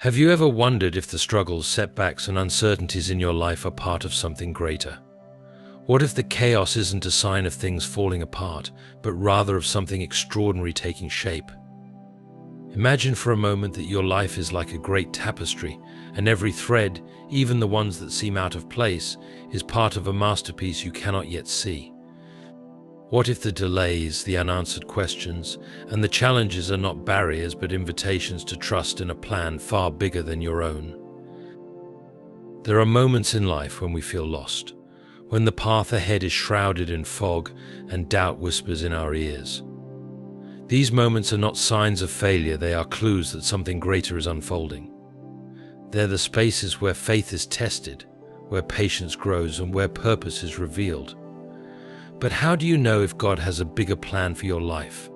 Have you ever wondered if the struggles, setbacks, and uncertainties in your life are part of something greater? What if the chaos isn't a sign of things falling apart, but rather of something extraordinary taking shape? Imagine for a moment that your life is like a great tapestry, and every thread, even the ones that seem out of place, is part of a masterpiece you cannot yet see. What if the delays, the unanswered questions, and the challenges are not barriers but invitations to trust in a plan far bigger than your own? There are moments in life when we feel lost, when the path ahead is shrouded in fog and doubt whispers in our ears. These moments are not signs of failure, they are clues that something greater is unfolding. They're the spaces where faith is tested, where patience grows, and where purpose is revealed. But how do you know if God has a bigger plan for your life?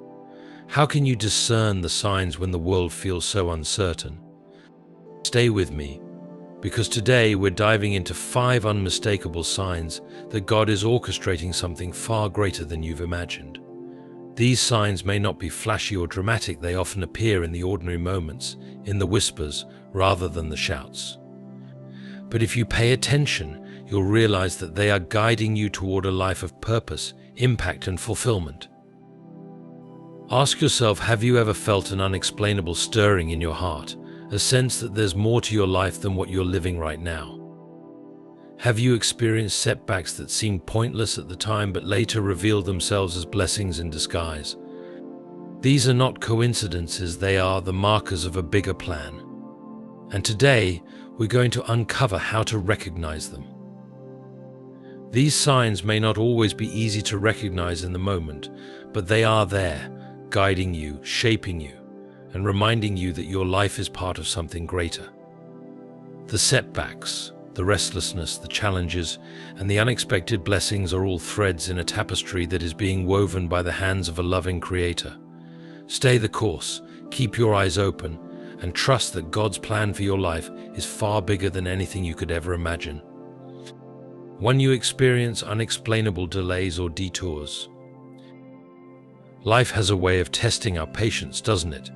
How can you discern the signs when the world feels so uncertain? Stay with me, because today we're diving into 5 unmistakable signs that God is orchestrating something far greater than you've imagined. These signs may not be flashy or dramatic, they often appear in the ordinary moments, in the whispers, rather than the shouts. But if you pay attention, you'll realize that they are guiding you toward a life of purpose, impact, and fulfillment. Ask yourself, have you ever felt an unexplainable stirring in your heart, a sense that there's more to your life than what you're living right now? Have you experienced setbacks that seemed pointless at the time but later revealed themselves as blessings in disguise? These are not coincidences, they are the markers of a bigger plan. And today, we're going to uncover how to recognize them. These signs may not always be easy to recognize in the moment, but they are there, guiding you, shaping you, and reminding you that your life is part of something greater. The setbacks, the restlessness, the challenges, and the unexpected blessings are all threads in a tapestry that is being woven by the hands of a loving Creator. Stay the course, keep your eyes open, and trust that God's plan for your life is far bigger than anything you could ever imagine. When you experience unexplainable delays or detours, life has a way of testing our patience, doesn't it?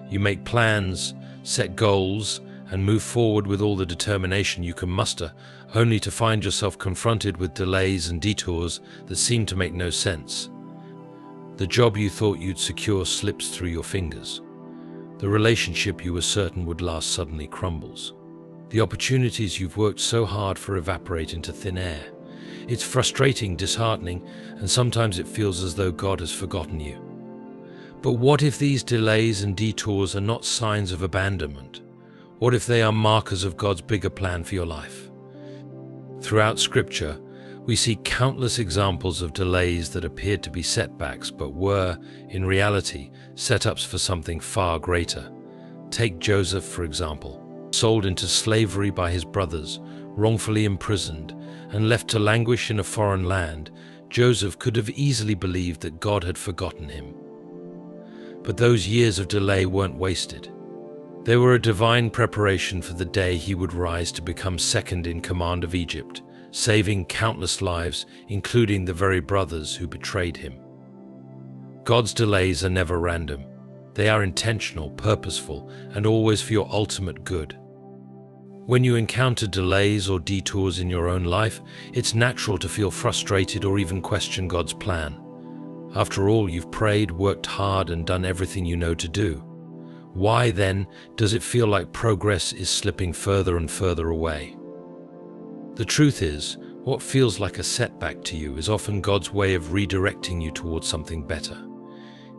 You make plans, set goals, and move forward with all the determination you can muster, only to find yourself confronted with delays and detours that seem to make no sense. The job you thought you'd secure slips through your fingers. The relationship you were certain would last suddenly crumbles. The opportunities you've worked so hard for evaporate into thin air. It's frustrating, disheartening, and sometimes it feels as though God has forgotten you. But what if these delays and detours are not signs of abandonment? What if they are markers of God's bigger plan for your life? Throughout Scripture, we see countless examples of delays that appeared to be setbacks but were, in reality, setups for something far greater. Take Joseph, for example. Sold into slavery by his brothers, wrongfully imprisoned, and left to languish in a foreign land, Joseph could have easily believed that God had forgotten him. But those years of delay weren't wasted. They were a divine preparation for the day he would rise to become second in command of Egypt, saving countless lives, including the very brothers who betrayed him. God's delays are never random. They are intentional, purposeful, and always for your ultimate good. When you encounter delays or detours in your own life, it's natural to feel frustrated or even question God's plan. After all, you've prayed, worked hard, and done everything you know to do. Why, then, does it feel like progress is slipping further and further away? The truth is, what feels like a setback to you is often God's way of redirecting you towards something better.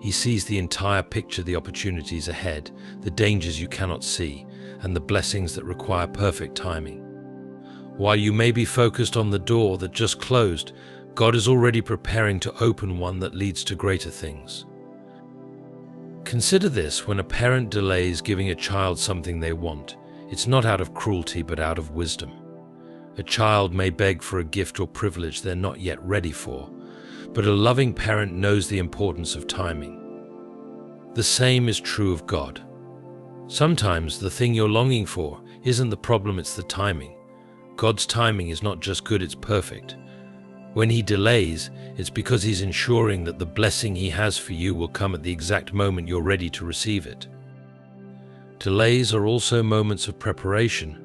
He sees the entire picture, the opportunities ahead, the dangers you cannot see, and the blessings that require perfect timing. While you may be focused on the door that just closed, God is already preparing to open one that leads to greater things. Consider this: when a parent delays giving a child something they want, it's not out of cruelty but out of wisdom. A child may beg for a gift or privilege they're not yet ready for, but a loving parent knows the importance of timing. The same is true of God. Sometimes the thing you're longing for isn't the problem, it's the timing. God's timing is not just good, it's perfect. When He delays, it's because He's ensuring that the blessing He has for you will come at the exact moment you're ready to receive it. Delays are also moments of preparation.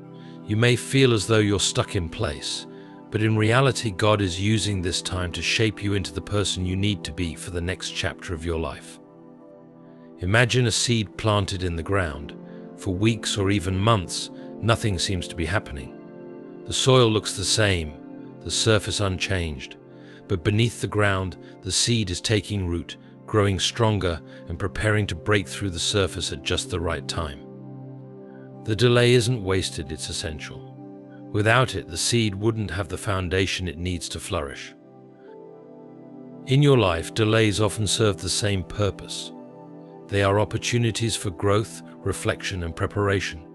You may feel as though you're stuck in place, but in reality, God is using this time to shape you into the person you need to be for the next chapter of your life. Imagine a seed planted in the ground. For weeks or even months, nothing seems to be happening. The soil looks the same, the surface unchanged, but beneath the ground, the seed is taking root, growing stronger and preparing to break through the surface at just the right time. The delay isn't wasted, it's essential. Without it, the seed wouldn't have the foundation it needs to flourish. In your life, delays often serve the same purpose. They are opportunities for growth, reflection, and preparation.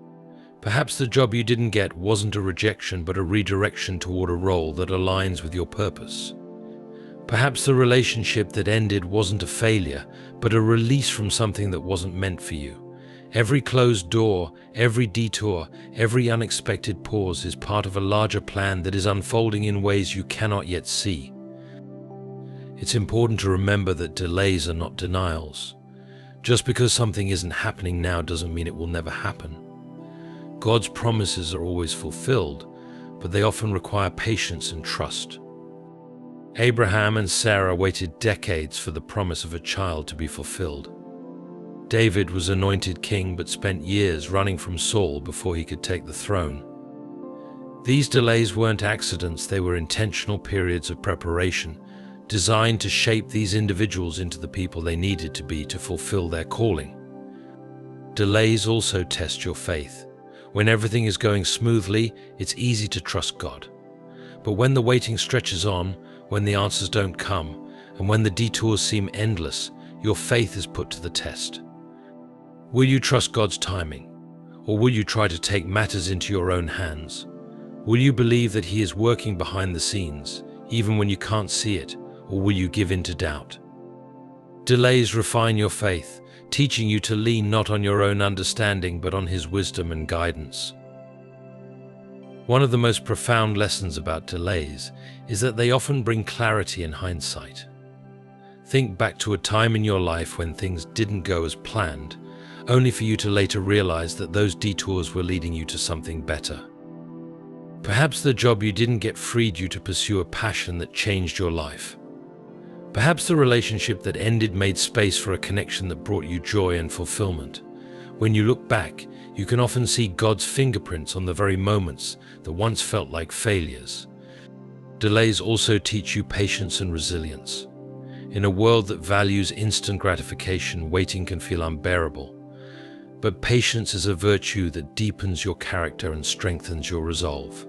Perhaps the job you didn't get wasn't a rejection, but a redirection toward a role that aligns with your purpose. Perhaps the relationship that ended wasn't a failure, but a release from something that wasn't meant for you. Every closed door, every detour, every unexpected pause is part of a larger plan that is unfolding in ways you cannot yet see. It's important to remember that delays are not denials. Just because something isn't happening now doesn't mean it will never happen. God's promises are always fulfilled, but they often require patience and trust. Abraham and Sarah waited decades for the promise of a child to be fulfilled. David was anointed king but spent years running from Saul before he could take the throne. These delays weren't accidents, they were intentional periods of preparation, designed to shape these individuals into the people they needed to be to fulfill their calling. Delays also test your faith. When everything is going smoothly, it's easy to trust God. But when the waiting stretches on, when the answers don't come, and when the detours seem endless, your faith is put to the test. Will you trust God's timing? Or will you try to take matters into your own hands? Will you believe that He is working behind the scenes, even when you can't see it? Or will you give in to doubt? Delays refine your faith, teaching you to lean not on your own understanding but on His wisdom and guidance. One of the most profound lessons about delays is that they often bring clarity in hindsight. Think back to a time in your life when things didn't go as planned, only for you to later realize that those detours were leading you to something better. Perhaps the job you didn't get freed you to pursue a passion that changed your life. Perhaps the relationship that ended made space for a connection that brought you joy and fulfillment. When you look back, you can often see God's fingerprints on the very moments that once felt like failures. Delays also teach you patience and resilience. In a world that values instant gratification, waiting can feel unbearable. But patience is a virtue that deepens your character and strengthens your resolve.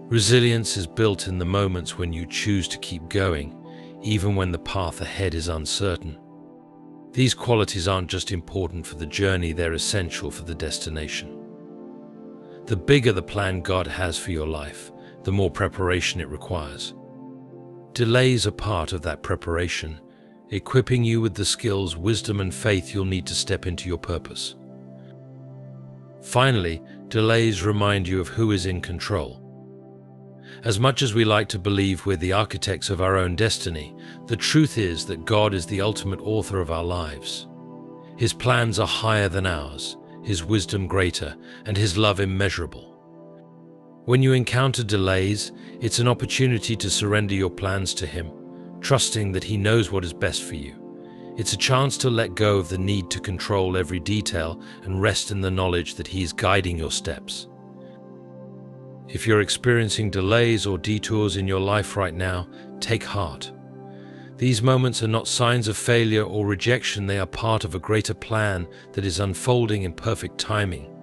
Resilience is built in the moments when you choose to keep going, even when the path ahead is uncertain. These qualities aren't just important for the journey, they're essential for the destination. The bigger the plan God has for your life, the more preparation it requires. Delays are part of that preparation, equipping you with the skills, wisdom, and faith you'll need to step into your purpose. Finally, delays remind you of who is in control. As much as we like to believe we're the architects of our own destiny, the truth is that God is the ultimate author of our lives. His plans are higher than ours, His wisdom greater, and His love immeasurable. When you encounter delays, it's an opportunity to surrender your plans to Him, trusting that He knows what is best for you. It's a chance to let go of the need to control every detail and rest in the knowledge that He is guiding your steps. If you're experiencing delays or detours in your life right now, take heart. These moments are not signs of failure or rejection, they are part of a greater plan that is unfolding in perfect timing.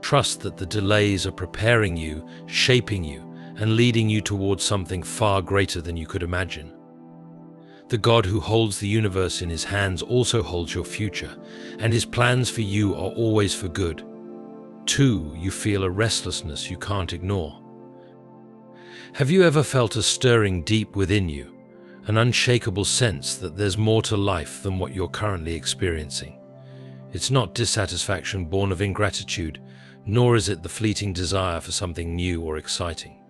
Trust that the delays are preparing you, shaping you, and leading you towards something far greater than you could imagine. The God who holds the universe in His hands also holds your future, and His plans for you are always for good. 2. You feel a restlessness you can't ignore. Have you ever felt a stirring deep within you, an unshakable sense that there's more to life than what you're currently experiencing? It's not dissatisfaction born of ingratitude, nor is it the fleeting desire for something new or exciting.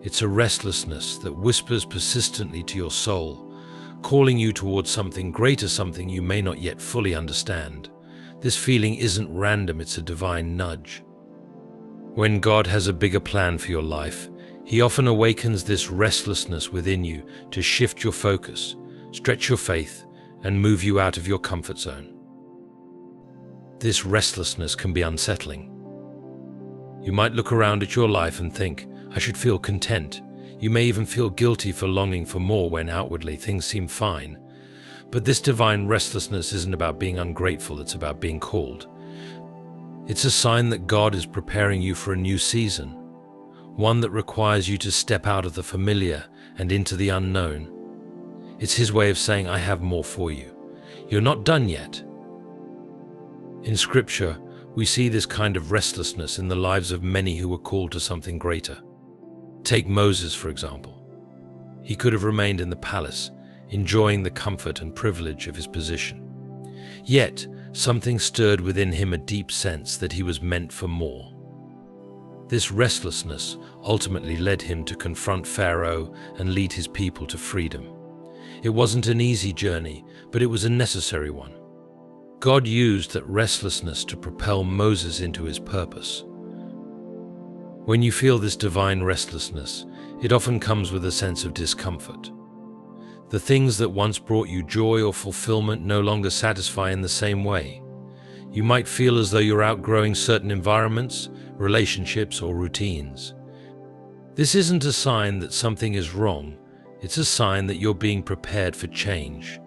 It's a restlessness that whispers persistently to your soul, calling you towards something greater, something you may not yet fully understand. This feeling isn't random, it's a divine nudge. When God has a bigger plan for your life, He often awakens this restlessness within you to shift your focus, stretch your faith, and move you out of your comfort zone. This restlessness can be unsettling. You might look around at your life and think, I should feel content. You may even feel guilty for longing for more when outwardly things seem fine. But this divine restlessness isn't about being ungrateful, it's about being called. It's a sign that God is preparing you for a new season, one that requires you to step out of the familiar and into the unknown. It's His way of saying, I have more for you. You're not done yet. In Scripture, we see this kind of restlessness in the lives of many who were called to something greater. Take Moses, for example. He could have remained in the palace, enjoying the comfort and privilege of his position. Yet, something stirred within him a deep sense that he was meant for more. This restlessness ultimately led him to confront Pharaoh and lead his people to freedom. It wasn't an easy journey, but it was a necessary one. God used that restlessness to propel Moses into his purpose. When you feel this divine restlessness, it often comes with a sense of discomfort. The things that once brought you joy or fulfillment no longer satisfy in the same way. You might feel as though you're outgrowing certain environments, relationships, or routines. This isn't a sign that something is wrong, it's a sign that you're being prepared for change.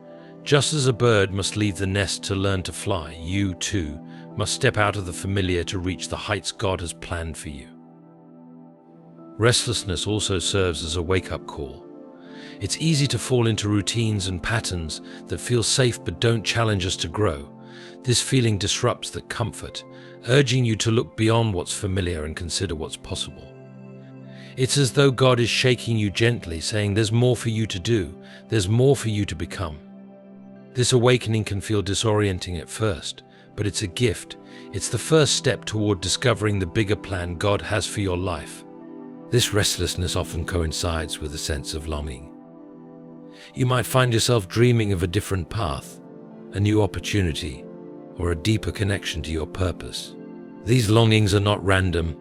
Just as a bird must leave the nest to learn to fly, you, too, must step out of the familiar to reach the heights God has planned for you. Restlessness also serves as a wake-up call. It's easy to fall into routines and patterns that feel safe but don't challenge us to grow. This feeling disrupts that comfort, urging you to look beyond what's familiar and consider what's possible. It's as though God is shaking you gently, saying there's more for you to do, there's more for you to become. This awakening can feel disorienting at first, but it's a gift. It's the first step toward discovering the bigger plan God has for your life. This restlessness often coincides with a sense of longing. You might find yourself dreaming of a different path, a new opportunity, or a deeper connection to your purpose. These longings are not random.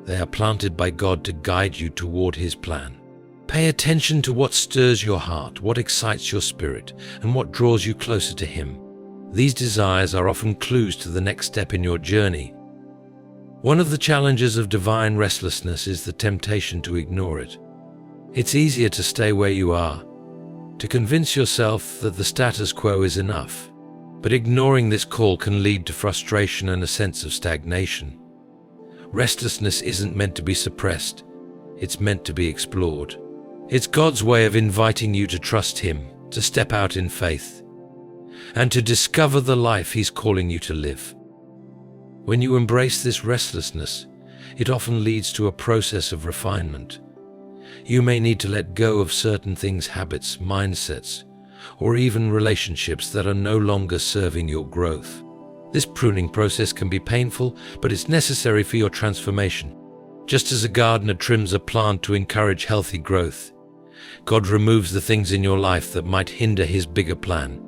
They are planted by God to guide you toward His plan. Pay attention to what stirs your heart, what excites your spirit, and what draws you closer to Him. These desires are often clues to the next step in your journey. One of the challenges of divine restlessness is the temptation to ignore it. It's easier to stay where you are, to convince yourself that the status quo is enough. But ignoring this call can lead to frustration and a sense of stagnation. Restlessness isn't meant to be suppressed, it's meant to be explored. It's God's way of inviting you to trust Him, to step out in faith, and to discover the life He's calling you to live. When you embrace this restlessness, it often leads to a process of refinement. You may need to let go of certain things, habits, mindsets, or even relationships that are no longer serving your growth. This pruning process can be painful, but it's necessary for your transformation. Just as a gardener trims a plant to encourage healthy growth, God removes the things in your life that might hinder His bigger plan.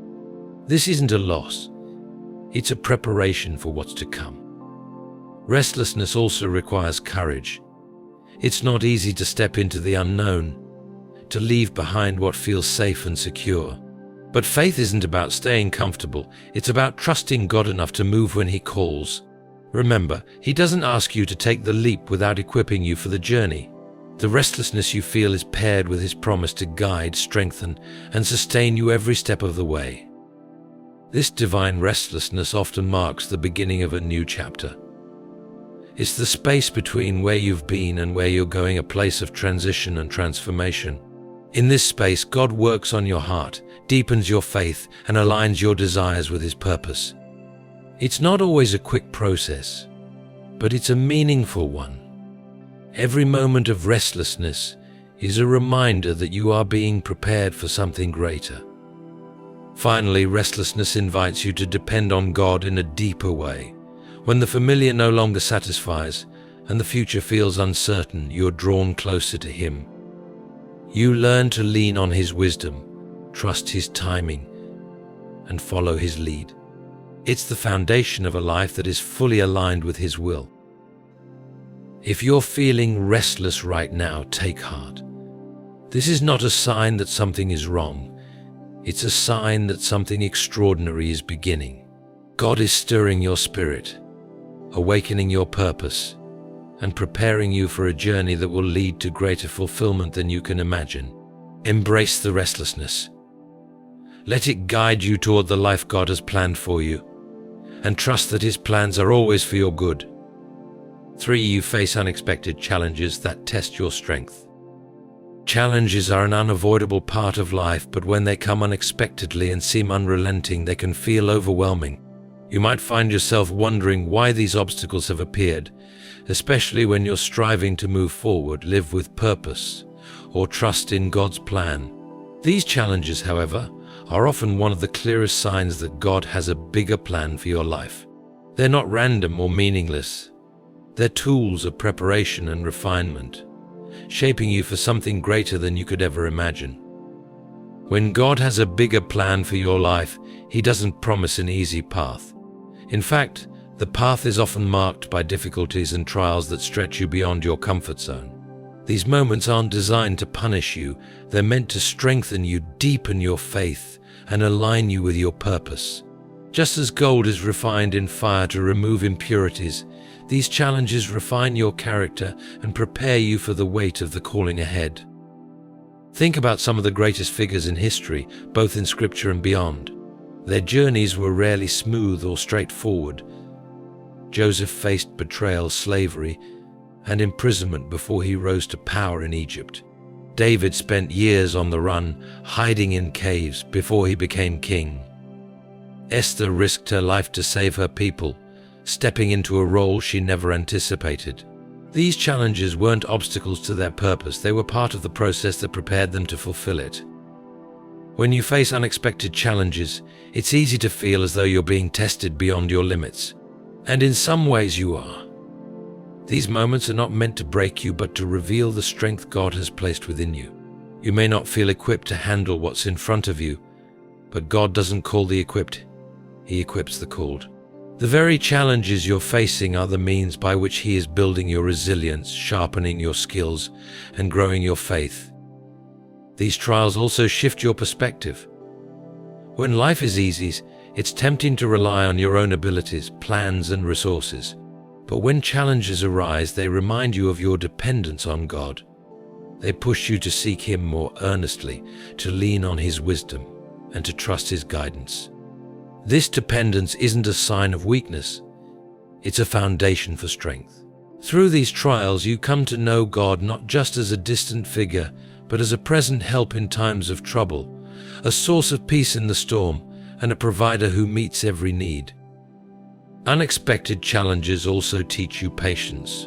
This isn't a loss. It's a preparation for what's to come. Restlessness also requires courage. It's not easy to step into the unknown, to leave behind what feels safe and secure. But faith isn't about staying comfortable, it's about trusting God enough to move when He calls. Remember, He doesn't ask you to take the leap without equipping you for the journey. The restlessness you feel is paired with His promise to guide, strengthen, and sustain you every step of the way. This divine restlessness often marks the beginning of a new chapter. It's the space between where you've been and where you're going, a place of transition and transformation. In this space, God works on your heart, deepens your faith, and aligns your desires with His purpose. It's not always a quick process, but it's a meaningful one. Every moment of restlessness is a reminder that you are being prepared for something greater. Finally, restlessness invites you to depend on God in a deeper way. When the familiar no longer satisfies and the future feels uncertain, you're drawn closer to Him. You learn to lean on His wisdom, trust His timing, and follow His lead. It's the foundation of a life that is fully aligned with His will. If you're feeling restless right now, take heart. This is not a sign that something is wrong. It's a sign that something extraordinary is beginning. God is stirring your spirit, awakening your purpose, and preparing you for a journey that will lead to greater fulfillment than you can imagine. Embrace the restlessness. Let it guide you toward the life God has planned for you, and trust that His plans are always for your good. 3. You face unexpected challenges that test your strength. Challenges are an unavoidable part of life, but when they come unexpectedly and seem unrelenting, they can feel overwhelming. You might find yourself wondering why these obstacles have appeared, especially when you're striving to move forward, live with purpose, or trust in God's plan. These challenges, however, are often one of the clearest signs that God has a bigger plan for your life. They're not random or meaningless. They're tools of preparation and refinement, shaping you for something greater than you could ever imagine. When God has a bigger plan for your life, He doesn't promise an easy path. In fact, the path is often marked by difficulties and trials that stretch you beyond your comfort zone. These moments aren't designed to punish you. They're meant to strengthen you, deepen your faith, and align you with your purpose. Just as gold is refined in fire to remove impurities, these challenges refine your character and prepare you for the weight of the calling ahead. Think about some of the greatest figures in history, both in Scripture and beyond. Their journeys were rarely smooth or straightforward. Joseph faced betrayal, slavery, and imprisonment before he rose to power in Egypt. David spent years on the run, hiding in caves before he became king. Esther risked her life to save her people, stepping into a role she never anticipated. These challenges weren't obstacles to their purpose, they were part of the process that prepared them to fulfill it. When you face unexpected challenges, it's easy to feel as though you're being tested beyond your limits. And in some ways you are. These moments are not meant to break you, but to reveal the strength God has placed within you. You may not feel equipped to handle what's in front of you, but God doesn't call the equipped, He equips the called. The very challenges you're facing are the means by which He is building your resilience, sharpening your skills, and growing your faith. These trials also shift your perspective. When life is easy, it's tempting to rely on your own abilities, plans, and resources. But when challenges arise, they remind you of your dependence on God. They push you to seek Him more earnestly, to lean on His wisdom, and to trust His guidance. This dependence isn't a sign of weakness. It's a foundation for strength. Through these trials, you come to know God not just as a distant figure, but as a present help in times of trouble, a source of peace in the storm, and a provider who meets every need. Unexpected challenges also teach you patience.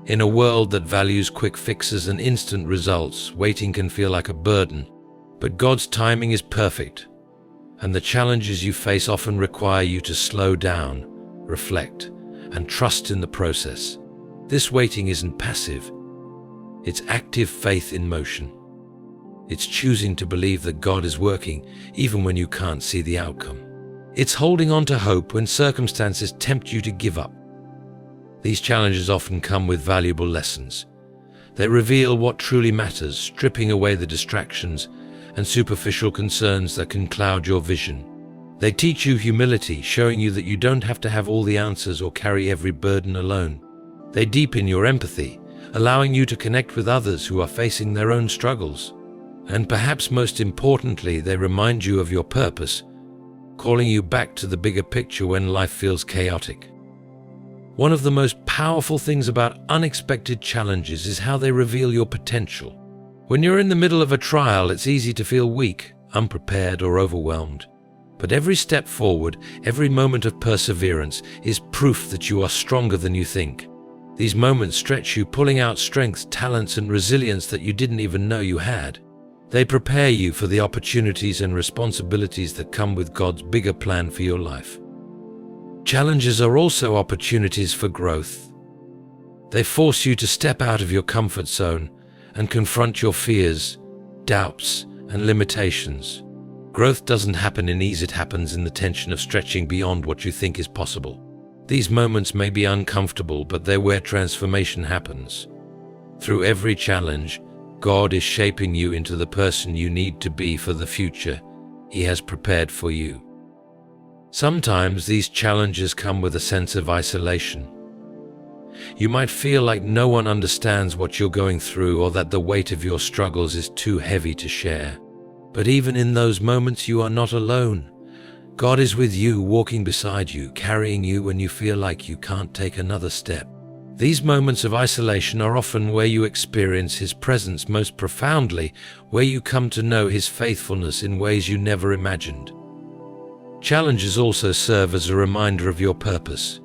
In a world that values quick fixes and instant results, waiting can feel like a burden, but God's timing is perfect, and the challenges you face often require you to slow down, reflect, and trust in the process. This waiting isn't passive. It's active faith in motion. It's choosing to believe that God is working even when you can't see the outcome. It's holding on to hope when circumstances tempt you to give up. These challenges often come with valuable lessons. They reveal what truly matters, stripping away the distractions and superficial concerns that can cloud your vision. They teach you humility, showing you that you don't have to have all the answers or carry every burden alone. They deepen your empathy, allowing you to connect with others who are facing their own struggles. And perhaps most importantly, they remind you of your purpose, calling you back to the bigger picture when life feels chaotic. One of the most powerful things about unexpected challenges is how they reveal your potential. When you're in the middle of a trial, it's easy to feel weak, unprepared, or overwhelmed. But every step forward, every moment of perseverance, is proof that you are stronger than you think. These moments stretch you, pulling out strengths, talents, and resilience that you didn't even know you had. They prepare you for the opportunities and responsibilities that come with God's bigger plan for your life. Challenges are also opportunities for growth. They force you to step out of your comfort zone and confront your fears, doubts, and limitations. Growth doesn't happen in ease, it happens in the tension of stretching beyond what you think is possible. These moments may be uncomfortable, but they're where transformation happens. Through every challenge, God is shaping you into the person you need to be for the future He has prepared for you. Sometimes these challenges come with a sense of isolation. You might feel like no one understands what you're going through, or that the weight of your struggles is too heavy to share. But even in those moments, you are not alone. God is with you, walking beside you, carrying you when you feel like you can't take another step. These moments of isolation are often where you experience His presence most profoundly, where you come to know His faithfulness in ways you never imagined. Challenges also serve as a reminder of your purpose.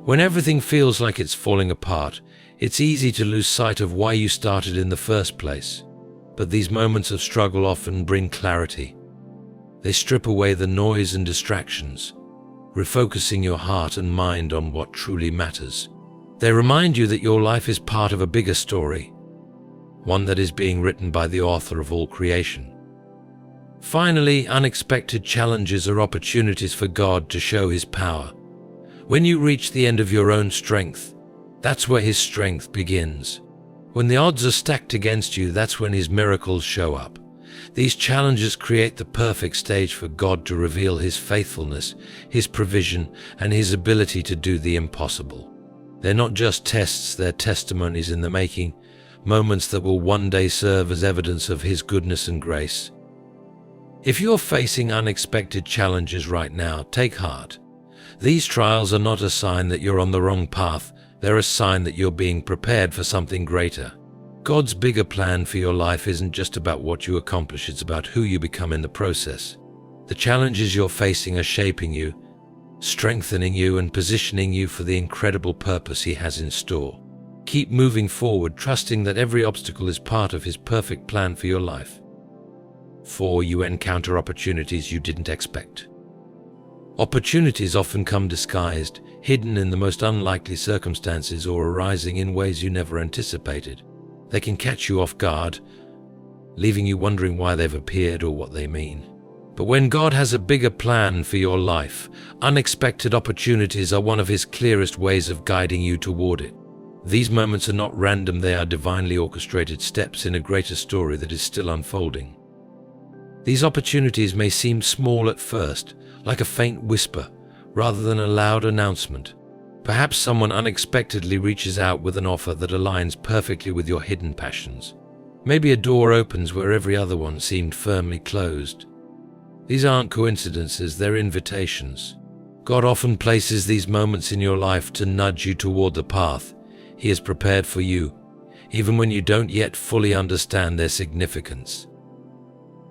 When everything feels like it's falling apart, it's easy to lose sight of why you started in the first place. But these moments of struggle often bring clarity. They strip away the noise and distractions, refocusing your heart and mind on what truly matters. They remind you that your life is part of a bigger story, one that is being written by the author of all creation. Finally, unexpected challenges are opportunities for God to show His power. When you reach the end of your own strength, that's where His strength begins. When the odds are stacked against you, that's when His miracles show up. These challenges create the perfect stage for God to reveal His faithfulness, His provision, and His ability to do the impossible. They're not just tests, they're testimonies in the making, moments that will one day serve as evidence of His goodness and grace. If you're facing unexpected challenges right now, take heart. These trials are not a sign that you're on the wrong path, they're a sign that you're being prepared for something greater. God's bigger plan for your life isn't just about what you accomplish, it's about who you become in the process. The challenges you're facing are shaping you, strengthening you, and positioning you for the incredible purpose He has in store. Keep moving forward, trusting that every obstacle is part of His perfect plan for your life. 4. You encounter opportunities you didn't expect. Opportunities often come disguised, hidden in the most unlikely circumstances, or arising in ways you never anticipated. They can catch you off guard, leaving you wondering why they've appeared or what they mean. But when God has a bigger plan for your life, unexpected opportunities are one of His clearest ways of guiding you toward it. These moments are not random, they are divinely orchestrated steps in a greater story that is still unfolding. These opportunities may seem small at first, like a faint whisper, rather than a loud announcement. Perhaps someone unexpectedly reaches out with an offer that aligns perfectly with your hidden passions. Maybe a door opens where every other one seemed firmly closed. These aren't coincidences, they're invitations. God often places these moments in your life to nudge you toward the path He has prepared for you, even when you don't yet fully understand their significance.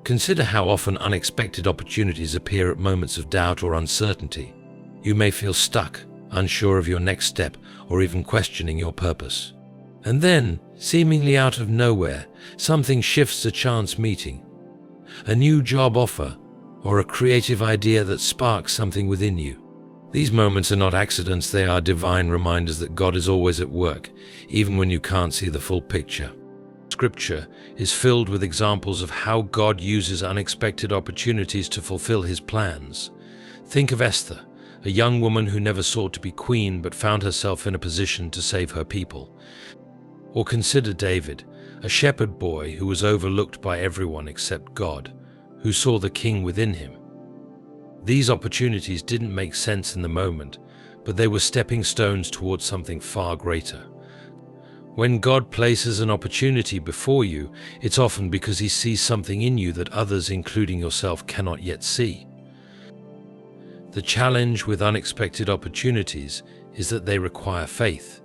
Consider how often unexpected opportunities appear at moments of doubt or uncertainty. You may feel stuck, unsure of your next step, or even questioning your purpose. And then, seemingly out of nowhere, something shifts: a chance meeting, a new job offer, or a creative idea that sparks something within you. These moments are not accidents, they are divine reminders that God is always at work, even when you can't see the full picture. Scripture is filled with examples of how God uses unexpected opportunities to fulfill His plans. Think of Esther, a young woman who never sought to be queen but found herself in a position to save her people. Or consider David, a shepherd boy who was overlooked by everyone except God, who saw the king within him. These opportunities didn't make sense in the moment, but they were stepping stones towards something far greater. When God places an opportunity before you, it's often because He sees something in you that others, including yourself, cannot yet see. The challenge with unexpected opportunities is that they require faith.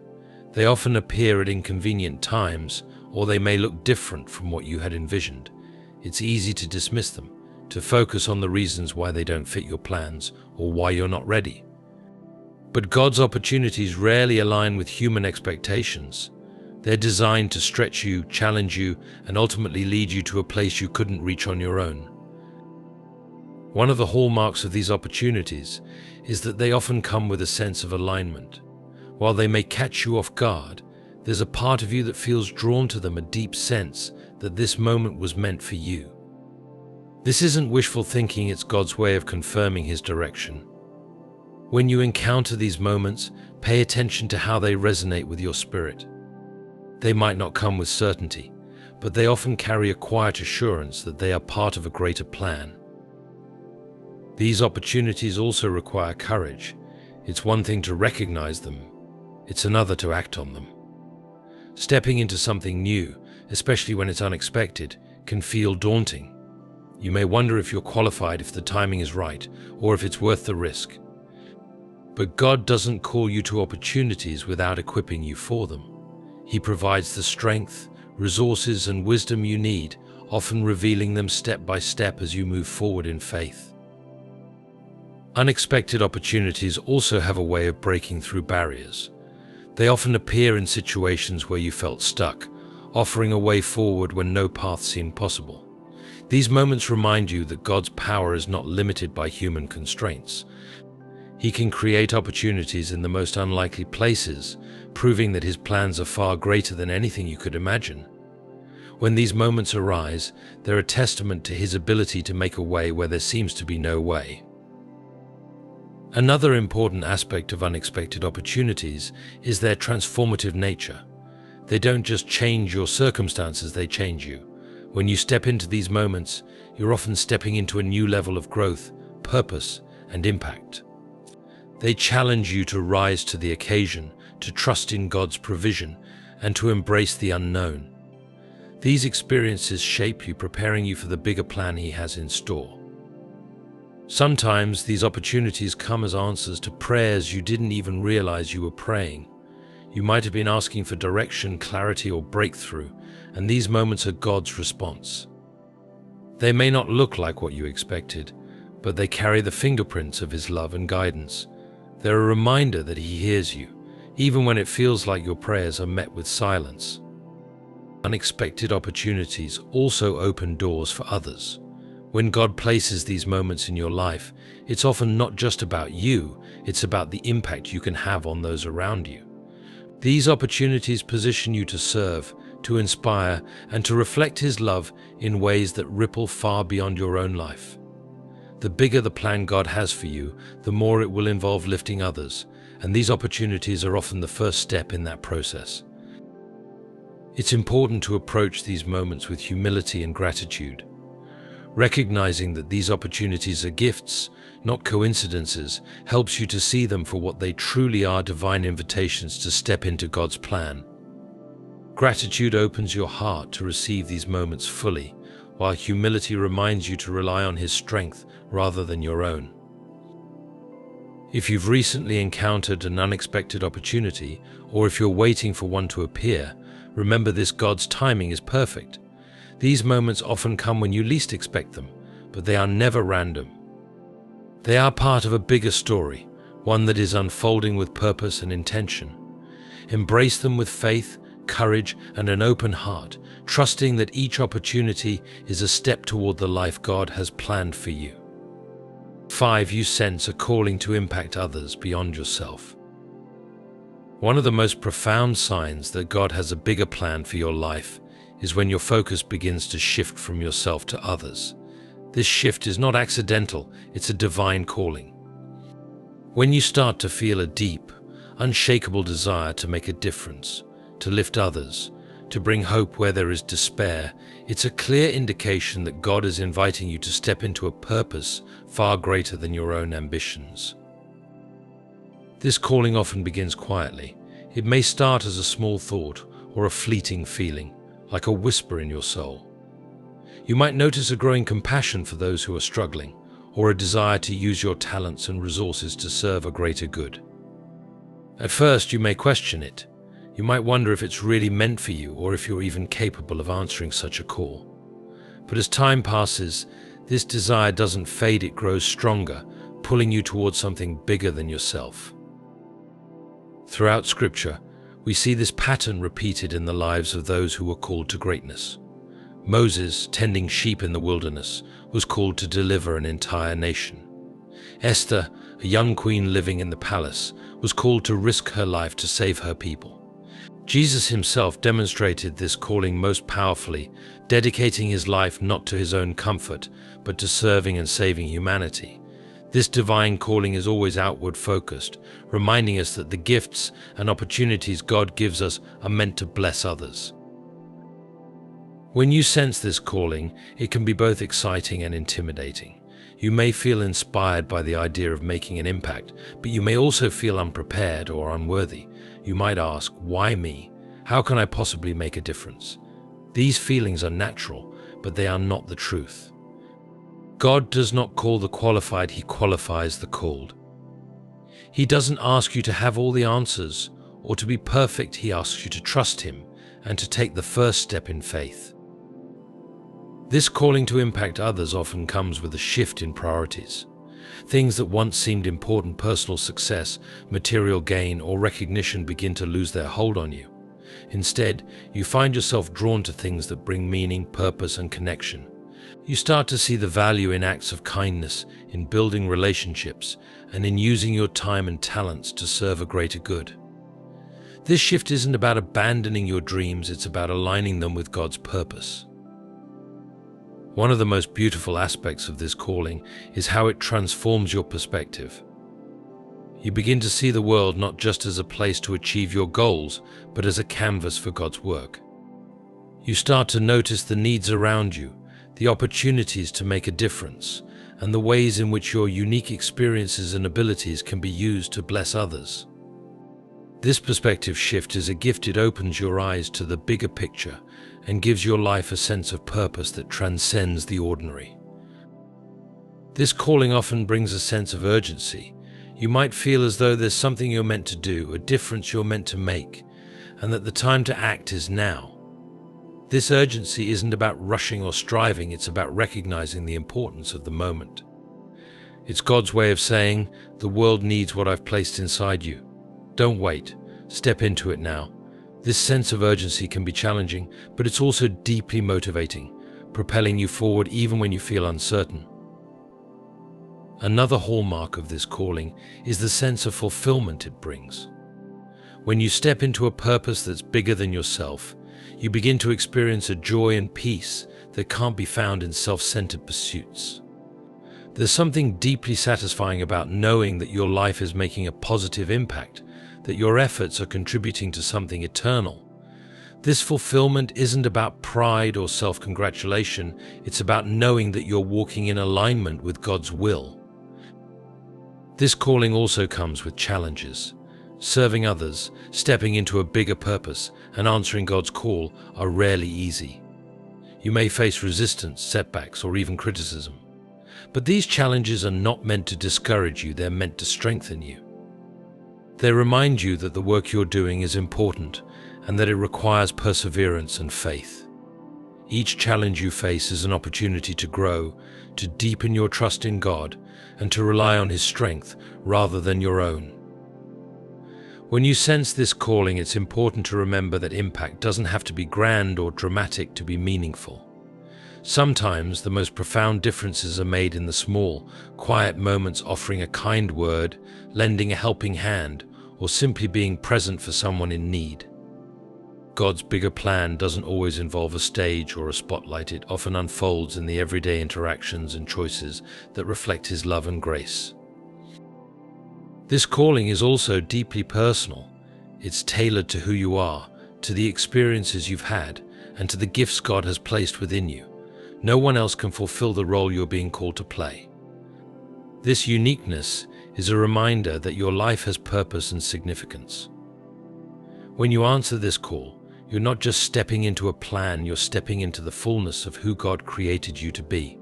They often appear at inconvenient times, or they may look different from what you had envisioned. It's easy to dismiss them, to focus on the reasons why they don't fit your plans or why you're not ready. But God's opportunities rarely align with human expectations. They're designed to stretch you, challenge you, and ultimately lead you to a place you couldn't reach on your own. One of the hallmarks of these opportunities is that they often come with a sense of alignment. While they may catch you off guard, there's a part of you that feels drawn to them, a deep sense that this moment was meant for you. This isn't wishful thinking, it's God's way of confirming His direction. When you encounter these moments, pay attention to how they resonate with your spirit. They might not come with certainty, but they often carry a quiet assurance that they are part of a greater plan. These opportunities also require courage. It's one thing to recognize them, it's another to act on them. Stepping into something new, especially when it's unexpected, can feel daunting. You may wonder if you're qualified, if the timing is right, or if it's worth the risk. But God doesn't call you to opportunities without equipping you for them. He provides the strength, resources, and wisdom you need, often revealing them step by step as you move forward in faith. Unexpected opportunities also have a way of breaking through barriers. They often appear in situations where you felt stuck, offering a way forward when no path seemed possible. These moments remind you that God's power is not limited by human constraints. He can create opportunities in the most unlikely places, proving that His plans are far greater than anything you could imagine. When these moments arise, they're a testament to His ability to make a way where there seems to be no way. Another important aspect of unexpected opportunities is their transformative nature. They don't just change your circumstances, they change you. When you step into these moments, you're often stepping into a new level of growth, purpose, and impact. They challenge you to rise to the occasion, to trust in God's provision, and to embrace the unknown. These experiences shape you, preparing you for the bigger plan He has in store. Sometimes these opportunities come as answers to prayers you didn't even realize you were praying. You might have been asking for direction, clarity, or breakthrough, and these moments are God's response. They may not look like what you expected, but they carry the fingerprints of His love and guidance. They're a reminder that He hears you, even when it feels like your prayers are met with silence. Unexpected opportunities also open doors for others. When God places these moments in your life, it's often not just about you, it's about the impact you can have on those around you. These opportunities position you to serve, to inspire, and to reflect His love in ways that ripple far beyond your own life. The bigger the plan God has for you, the more it will involve lifting others, and these opportunities are often the first step in that process. It's important to approach these moments with humility and gratitude. Recognizing that these opportunities are gifts, not coincidences, helps you to see them for what they truly are: divine invitations to step into God's plan. Gratitude opens your heart to receive these moments fully, while humility reminds you to rely on His strength rather than your own. If you've recently encountered an unexpected opportunity, or if you're waiting for one to appear, remember this: God's timing is perfect. These moments often come when you least expect them, but they are never random. They are part of a bigger story, one that is unfolding with purpose and intention. Embrace them with faith, courage, and an open heart, trusting that each opportunity is a step toward the life God has planned for you. 5. You sense a calling to impact others beyond yourself. One of the most profound signs that God has a bigger plan for your life is when your focus begins to shift from yourself to others. This shift is not accidental, it's a divine calling. When you start to feel a deep, unshakable desire to make a difference, to lift others, to bring hope where there is despair, it's a clear indication that God is inviting you to step into a purpose far greater than your own ambitions. This calling often begins quietly. It may start as a small thought or a fleeting feeling, like a whisper in your soul. You might notice a growing compassion for those who are struggling, or a desire to use your talents and resources to serve a greater good. At first, you may question it. You might wonder if it's really meant for you, or if you're even capable of answering such a call. But as time passes, this desire doesn't fade, it grows stronger, pulling you towards something bigger than yourself. Throughout Scripture, we see this pattern repeated in the lives of those who were called to greatness. Moses, tending sheep in the wilderness, was called to deliver an entire nation. Esther, a young queen living in the palace, was called to risk her life to save her people. Jesus himself demonstrated this calling most powerfully, dedicating his life not to his own comfort, but to serving and saving humanity. This divine calling is always outward focused, reminding us that the gifts and opportunities God gives us are meant to bless others. When you sense this calling, it can be both exciting and intimidating. You may feel inspired by the idea of making an impact, but you may also feel unprepared or unworthy. You might ask, why me? How can I possibly make a difference? These feelings are natural, but they are not the truth. God does not call the qualified, he qualifies the called. He doesn't ask you to have all the answers or to be perfect, he asks you to trust him and to take the first step in faith. This calling to impact others often comes with a shift in priorities. Things that once seemed important, personal success, material gain, or recognition, begin to lose their hold on you. Instead, you find yourself drawn to things that bring meaning, purpose, and connection. You start to see the value in acts of kindness, in building relationships, and in using your time and talents to serve a greater good. This shift isn't about abandoning your dreams, it's about aligning them with God's purpose. One of the most beautiful aspects of this calling is how it transforms your perspective. You begin to see the world not just as a place to achieve your goals, but as a canvas for God's work. You start to notice the needs around you, the opportunities to make a difference, and the ways in which your unique experiences and abilities can be used to bless others. This perspective shift is a gift. It opens your eyes to the bigger picture and gives your life a sense of purpose that transcends the ordinary. This calling often brings a sense of urgency. You might feel as though there's something you're meant to do, a difference you're meant to make, and that the time to act is now. This urgency isn't about rushing or striving, it's about recognizing the importance of the moment. It's God's way of saying, the world needs what I've placed inside you. Don't wait, step into it now. This sense of urgency can be challenging, but it's also deeply motivating, propelling you forward even when you feel uncertain. Another hallmark of this calling is the sense of fulfillment it brings. When you step into a purpose that's bigger than yourself, you begin to experience a joy and peace that can't be found in self-centered pursuits. There's something deeply satisfying about knowing that your life is making a positive impact, that your efforts are contributing to something eternal. This fulfillment isn't about pride or self-congratulation, it's about knowing that you're walking in alignment with God's will. This calling also comes with challenges. Serving others, stepping into a bigger purpose, and answering God's call are rarely easy. You may face resistance, setbacks, or even criticism. But these challenges are not meant to discourage you, they're meant to strengthen you. They remind you that the work you're doing is important and that it requires perseverance and faith. Each challenge you face is an opportunity to grow, to deepen your trust in God, and to rely on His strength rather than your own. When you sense this calling, it's important to remember that impact doesn't have to be grand or dramatic to be meaningful. Sometimes the most profound differences are made in the small, quiet moments, offering a kind word, lending a helping hand, or simply being present for someone in need. God's bigger plan doesn't always involve a stage or a spotlight. It often unfolds in the everyday interactions and choices that reflect His love and grace. This calling is also deeply personal. It's tailored to who you are, to the experiences you've had, and to the gifts God has placed within you. No one else can fulfill the role you're being called to play. This uniqueness is a reminder that your life has purpose and significance. When you answer this call, you're not just stepping into a plan, you're stepping into the fullness of who God created you to be.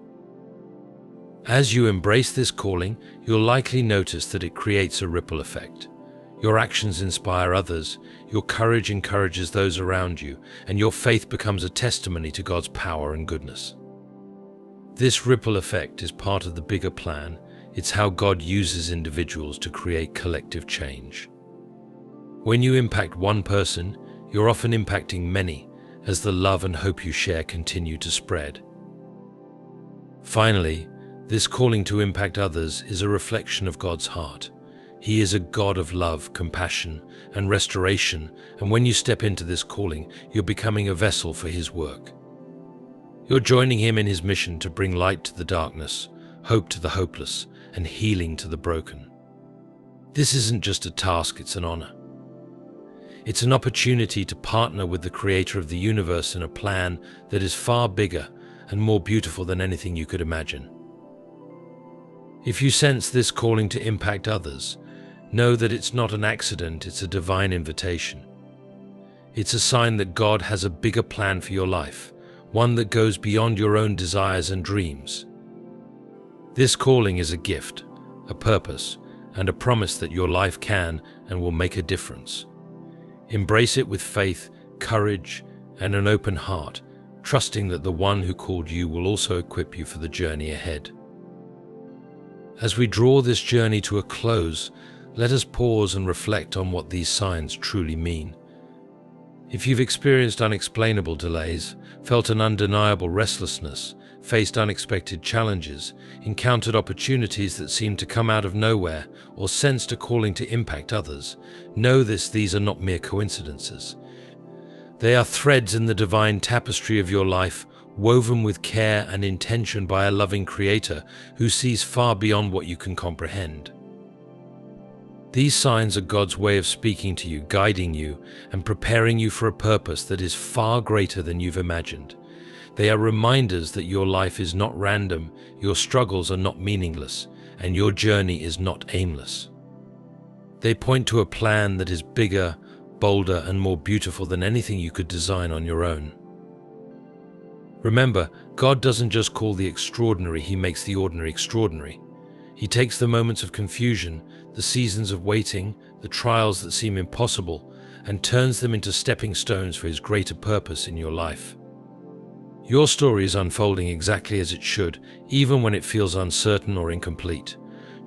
As you embrace this calling, you'll likely notice that it creates a ripple effect. Your actions inspire others, your courage encourages those around you, and your faith becomes a testimony to God's power and goodness. This ripple effect is part of the bigger plan. It's how God uses individuals to create collective change. When you impact one person, you're often impacting many, as the love and hope you share continue to spread. Finally, this calling to impact others is a reflection of God's heart. He is a God of love, compassion, and restoration, and when you step into this calling, you're becoming a vessel for His work. You're joining Him in His mission to bring light to the darkness, hope to the hopeless, and healing to the broken. This isn't just a task, it's an honor. It's an opportunity to partner with the Creator of the universe in a plan that is far bigger and more beautiful than anything you could imagine. If you sense this calling to impact others, know that it's not an accident, it's a divine invitation. It's a sign that God has a bigger plan for your life, one that goes beyond your own desires and dreams. This calling is a gift, a purpose, and a promise that your life can and will make a difference. Embrace it with faith, courage, and an open heart, trusting that the one who called you will also equip you for the journey ahead. As we draw this journey to a close, let us pause and reflect on what these signs truly mean. If you've experienced unexplainable delays, felt an undeniable restlessness, faced unexpected challenges, encountered opportunities that seemed to come out of nowhere, or sensed a calling to impact others, know these are not mere coincidences. They are threads in the divine tapestry of your life, woven with care and intention by a loving Creator who sees far beyond what you can comprehend. These signs are God's way of speaking to you, guiding you, and preparing you for a purpose that is far greater than you've imagined. They are reminders that your life is not random, your struggles are not meaningless, and your journey is not aimless. They point to a plan that is bigger, bolder, and more beautiful than anything you could design on your own. Remember, God doesn't just call the extraordinary, He makes the ordinary extraordinary. He takes the moments of confusion, the seasons of waiting, the trials that seem impossible, and turns them into stepping stones for His greater purpose in your life. Your story is unfolding exactly as it should, even when it feels uncertain or incomplete.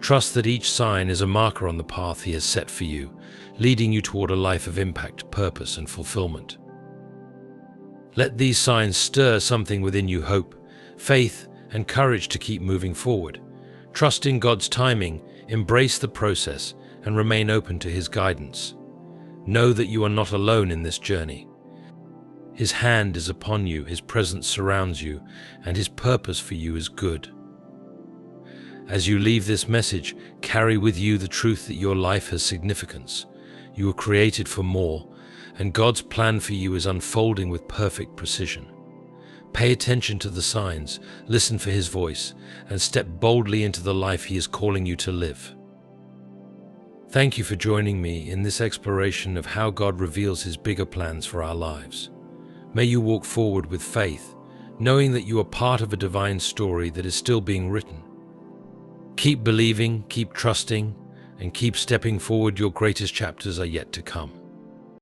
Trust that each sign is a marker on the path He has set for you, leading you toward a life of impact, purpose, and fulfillment. Let these signs stir something within you: hope, faith, and courage to keep moving forward. Trust in God's timing, embrace the process, and remain open to His guidance. Know that you are not alone in this journey. His hand is upon you, His presence surrounds you, and His purpose for you is good. As you leave this message, carry with you the truth that your life has significance. You were created for more, and God's plan for you is unfolding with perfect precision. Pay attention to the signs, listen for His voice, and step boldly into the life He is calling you to live. Thank you for joining me in this exploration of how God reveals His bigger plans for our lives. May you walk forward with faith, knowing that you are part of a divine story that is still being written. Keep believing, keep trusting, and keep stepping forward. Your greatest chapters are yet to come.